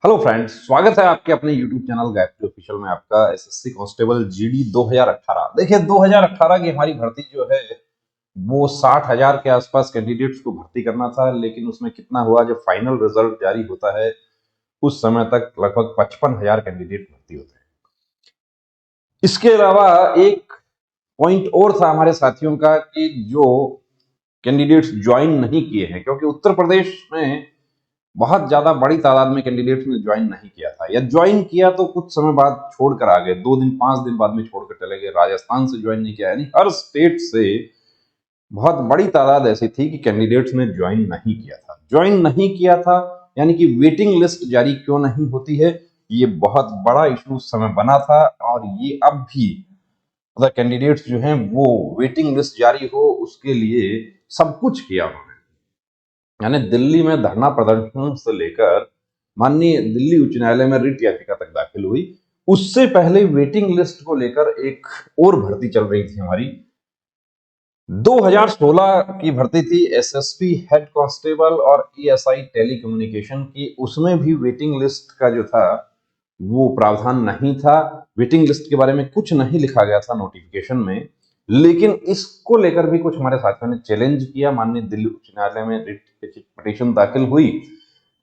Hello friends, स्वागत है आपके अपने यूट्यूब चैनल गायत्री ऑफिशियल में। आपका एसएससी कांस्टेबल जीडी 2018। देखिए, 2018 की हमारी भर्ती जो है वो 60,000 के आसपास कैंडिडेट्स को भर्ती करना था, लेकिन उसमें कितना हुआ, जब फाइनल रिजल्ट जारी होता है उस समय तक लगभग 55,000 कैंडिडेट भर्ती होते हैं। इसके अलावा एक पॉइंट और था हमारे साथियों का कि जो कैंडिडेट्स ज्वाइन नहीं किए हैं, क्योंकि उत्तर प्रदेश में बहुत ज्यादा बड़ी तादाद में कैंडिडेट्स ने ज्वाइन नहीं किया था, या ज्वाइन किया तो कुछ समय बाद छोड़कर आ गए, 2 दिन 5 दिन बाद में छोड़कर चले गए। राजस्थान से ज्वाइन नहीं किया, यानी हर स्टेट से बहुत बड़ी तादाद ऐसी थी कि कैंडिडेट्स ने ज्वाइन नहीं किया था। ज्वाइन नहीं किया था यानी कि वेटिंग लिस्ट जारी क्यों नहीं होती है, ये बहुत बड़ा इशू उस समय बना था। और ये अब भी मतलब कैंडिडेट्स जो हैं वो वेटिंग लिस्ट जारी हो उसके लिए सब कुछ किया उन्होंने। यानी दिल्ली में धरना प्रदर्शन से लेकर माननीय दिल्ली उच्च न्यायालय में रिट याचिका तक दाखिल हुई। उससे पहले वेटिंग लिस्ट को लेकर एक और भर्ती चल रही थी हमारी। 2016 की भर्ती थी एसएसपी हेड कांस्टेबल और एएसआई टेलीकम्युनिकेशन की। उसमें भी वेटिंग लिस्ट का जो था वो प्रावधान नहीं था। वेटिंग लिस्ट के बारे में कुछ नहीं लिखा गया था नोटिफिकेशन में, लेकिन इसको लेकर भी कुछ हमारे साथियों ने चैलेंज किया। माननीय दिल्ली उच्च न्यायालय में रिट पिटीशन दाखिल हुई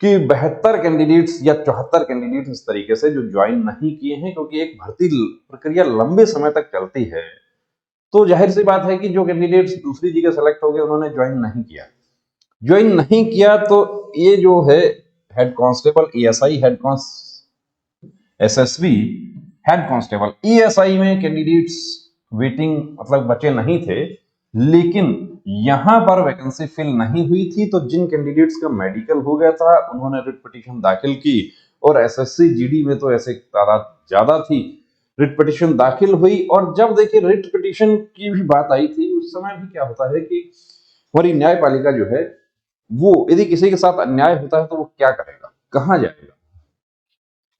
कि 72 कैंडिडेट्स या 74 कैंडिडेट्स इस तरीके से जो ज्वाइन नहीं किए हैं, क्योंकि एक भर्ती प्रक्रिया लंबे समय तक चलती है, तो जाहिर सी बात है कि जो कैंडिडेट्स दूसरी जगह सेलेक्ट हो गए उन्होंने ज्वाइन नहीं किया। ज्वाइन नहीं किया तो ये जो है हेड कांस्टेबल एएसआई, हेड कांस एसएसबी, हेड कांस्टेबल ईएसआई में कैंडिडेट्स वेटिंग मतलब बचे नहीं थे, लेकिन यहां पर वैकेंसी फिल नहीं हुई थी। तो जिन कैंडिडेट्स का मेडिकल हो गया था उन्होंने रिट पिटीशन दाखिल की, और एसएससी जीडी में तो ऐसे तादाद ज्यादा थी, रिट पिटीशन दाखिल हुई। और जब देखिए रिट पिटीशन की भी बात आई थी, उस समय भी क्या होता है कि हमारी न्यायपालिका जो है वो यदि किसी के साथ अन्याय होता है तो वो क्या करेगा, कहां जाएगा।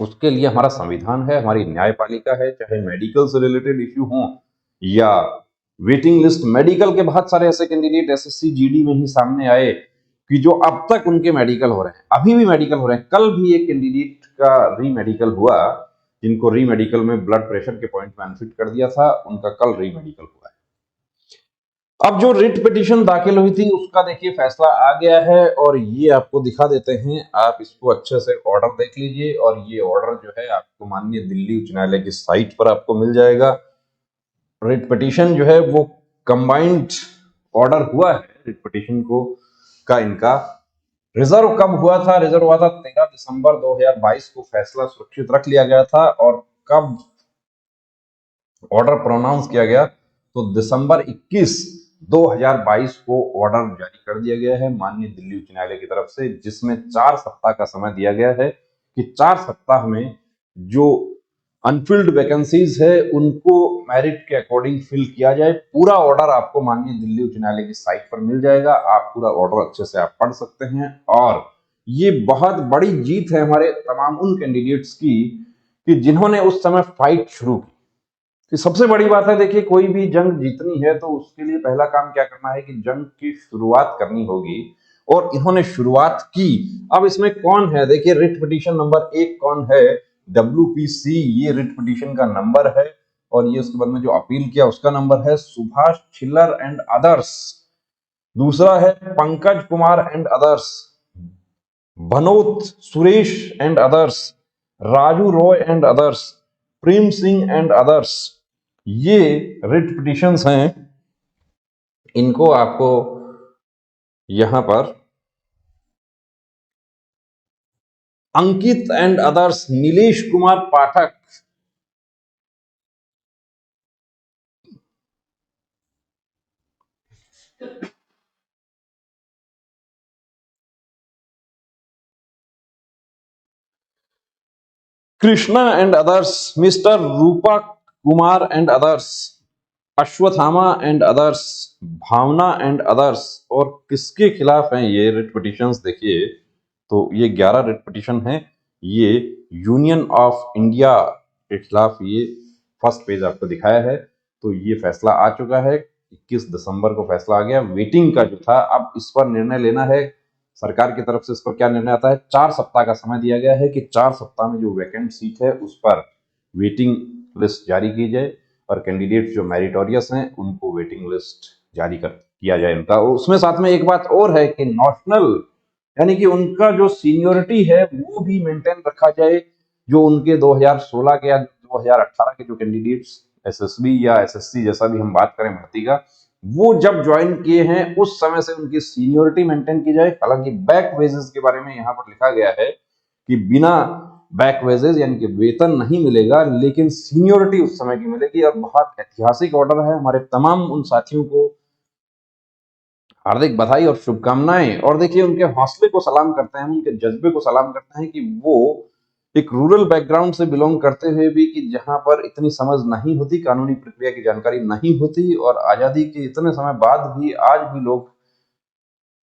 उसके लिए हमारा संविधान है, हमारी न्यायपालिका है। चाहे मेडिकल से रिलेटेड इश्यू हो या वेटिंग लिस्ट, मेडिकल के बहुत सारे ऐसे कैंडिडेट एसएससी जीडी में ही सामने आए कि जो अब तक उनके मेडिकल हो रहे हैं, अभी भी मेडिकल हो रहे हैं। कल भी एक कैंडिडेट का री मेडिकल हुआ, जिनको री मेडिकल में ब्लड प्रेशर के पॉइंट में अनफिट कर दिया था, उनका कल री मेडिकल हुआ है। अब जो रिट पिटीशन दाखिल हुई थी उसका देखिए फैसला आ गया है, और ये आपको दिखा देते हैं। आप इसको अच्छे से ऑर्डर देख लीजिए, और ये ऑर्डर जो है आपको माननीय दिल्ली उच्च न्यायालय की साइट पर आपको मिल जाएगा। रिट पिटीशन जो है वो कंबाइंड ऑर्डर हुआ है। रिट पिटीशन को का इनका रिजर्व कब हुआ था? रिजर्व हुआ था 13 दिसंबर 2022 को। फैसला सुरक्षित रख लिया गया था। और कब ऑर्डर प्रोनाउंस किया गया? तो दिसंबर 21 2022 को ऑर्डर जारी कर दिया गया है माननीय दिल्ली उच्च न्यायालय की तरफ से, जिसमें 4 सप्ताह का समय दिया गया है कि 4 सप्ताह में जो अनफिल्ड वैकेंसीज है उनको मेरिट के अकॉर्डिंग फिल किया जाए। पूरा ऑर्डर आपको माननीय दिल्ली उच्च न्यायालय की साइट पर मिल जाएगा। आप पूरा ऑर्डर अच्छे से आप पढ़ सकते हैं। और ये बहुत बड़ी जीत है हमारे तमाम उन कैंडिडेट्स की कि जिन्होंने उस समय फाइट शुरू की। कि सबसे बड़ी बात है, देखिए, कोई भी जंग जीतनी है तो उसके लिए पहला काम क्या करना है कि जंग की शुरुआत करनी होगी, और इन्होंने शुरुआत की। अब इसमें कौन है, देखिए, रिट पिटीशन नंबर 1 कौन है? WPC, ये रिट पिटीशन का नंबर है। और ये उसके बाद में जो अपील किया उसका नंबर है, सुभाष छिल्लर एंड अदर्स। दूसरा है Pankaj Kumar and others, Bhanot Suresh and others, Raju Roy and others, Prem Singh and others. ये रिट पिटिशंस हैं। इनको आपको यहां पर Ankit and others, Nilesh Kumar Pathak, Krishna and others, mister Rupa Kumar and others, Ashwatthama and others, Bhavna and others. और किसके खिलाफ हैं ये रिट पिटिशंस? देखिए, तो ये 11 रिट पिटिशन हैं। ये यूनियन ऑफ इंडिया के खिलाफ ये फर्स्ट पेज आपको दिखाया है। तो ये फैसला आ चुका है, 21 दिसंबर को फैसला आ गया। वेटिंग का जो था, अब इस पर निर्णय लेना है सरकार की तरफ से इस पर क्या निर्णय आता है, 4 सप्ताह का समय दिया गया है कि 4 सप्ताह में जो वैकेंट सीट है उस पर वेटिंग लिस्ट जारी की जाए और कैंडिडेट जो मेरिटोरियस हैं उनको वेटिंग लिस्ट जारी किया जाए उनका। उसमें साथ में एक बात और है कि नॉशनल यानी कि उनका जो सीनियोरिटी है वो भी मेंटेन रखा जाए। जो उनके 2016 के या 2018 के जो कैंडिडेट्स एसएसबी या एसएससी जैसा भी हम बात करें भर्ती का, वो जब ज्वाइन किए हैं उस समय से उनकी सीनियोरिटी मेंटेन की जाए। हालांकि बैक वेजेस के बारे में यहाँ पर लिखा गया है कि बिना बैक वेजेस यानी कि वेतन नहीं मिलेगा, लेकिन सीनियोरिटी उस समय की मिलेगी। और बहुत ऐतिहासिक ऑर्डर है। हमारे तमाम उन साथियों को हार्दिक बधाई और शुभकामनाएं। और देखिए उनके हौसले को सलाम करते हैं, उनके जज्बे को सलाम करते हैं कि वो एक रूरल बैकग्राउंड से बिलोंग करते हुए भी, कि जहां पर इतनी समझ नहीं होती, कानूनी प्रक्रिया की जानकारी नहीं होती, और आजादी के इतने समय बाद भी आज भी लोग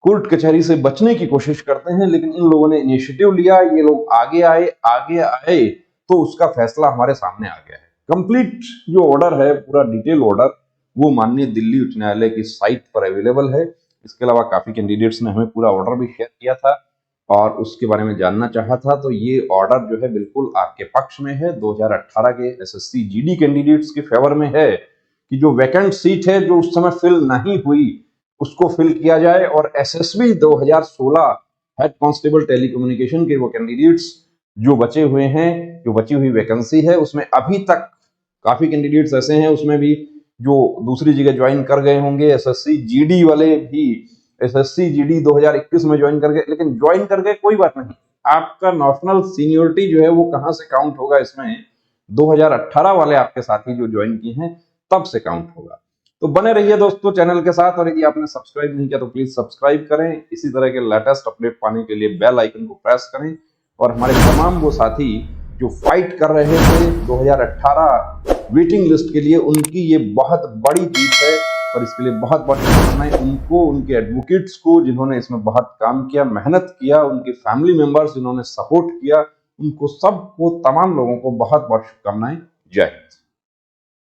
कोर्ट कचहरी से बचने की कोशिश करते हैं। लेकिन इन लोगों ने इनिशिएटिव लिया, ये लोग आगे आए तो उसका फैसला हमारे सामने आ गया है। कंप्लीट जो ऑर्डर है, पूरा डिटेल ऑर्डर, वो माननीय दिल्ली उच्च न्यायालय की साइट पर अवेलेबल है। इसके अलावा काफी कैंडिडेट्स ने हमें पूरा ऑर्डर भी शेयर किया था और उसके बारे में जानना चाहा था। तो ये ऑर्डर जो है बिल्कुल आपके पक्ष में है। 2018 के एसएससी जीडी कैंडिडेट्स के फेवर में है कि जो वैकेंट सीट है जो उस समय फिल नहीं हुई उसको फिल किया जाए, और एसएसबी 2016 हेड कांस्टेबल टेलीकम्युनिकेशन के वो कैंडिडेट्स जो बचे हुए हैं, जो बची हुई वैकेंसी है, उसमें अभी तक काफी कैंडिडेट्स ऐसे हैं उसमें भी जो दूसरी जगह ज्वाइन कर गए होंगे। एसएससी जीडी वाले भी एसएससी जीडी 2021 में ज्वाइन कर गए, लेकिन ज्वाइन कर गए कोई बात नहीं, आपका नेशनल सीनियोरिटी जो है वो कहां से काउंट होगा इसमें, 2018 वाले आपके साथी जो ज्वाइन किए हैं तब से काउंट होगा। तो बने रहिए दोस्तों चैनल के साथ, और यदि आपने सब्सक्राइब नहीं किया तो प्लीज सब्सक्राइब करें। इसी तरह के लेटेस्ट अपडेट पाने के लिए बेल आइकन को प्रेस करें। और हमारे तमाम वो साथी जो फाइट कर रहे थे 2018 वेटिंग लिस्ट के लिए, उनकी ये बहुत बड़ी जीत है और इसके लिए बहुत बहुत शुभकामनाएं उनको, उनके एडवोकेट्स को जिन्होंने इसमें बहुत काम किया, मेहनत किया, उनके फैमिली मेंबर्स जिन्होंने सपोर्ट किया, उनको सबको, तमाम लोगों को बहुत बहुत शुभकामनाएं। जय हिंद।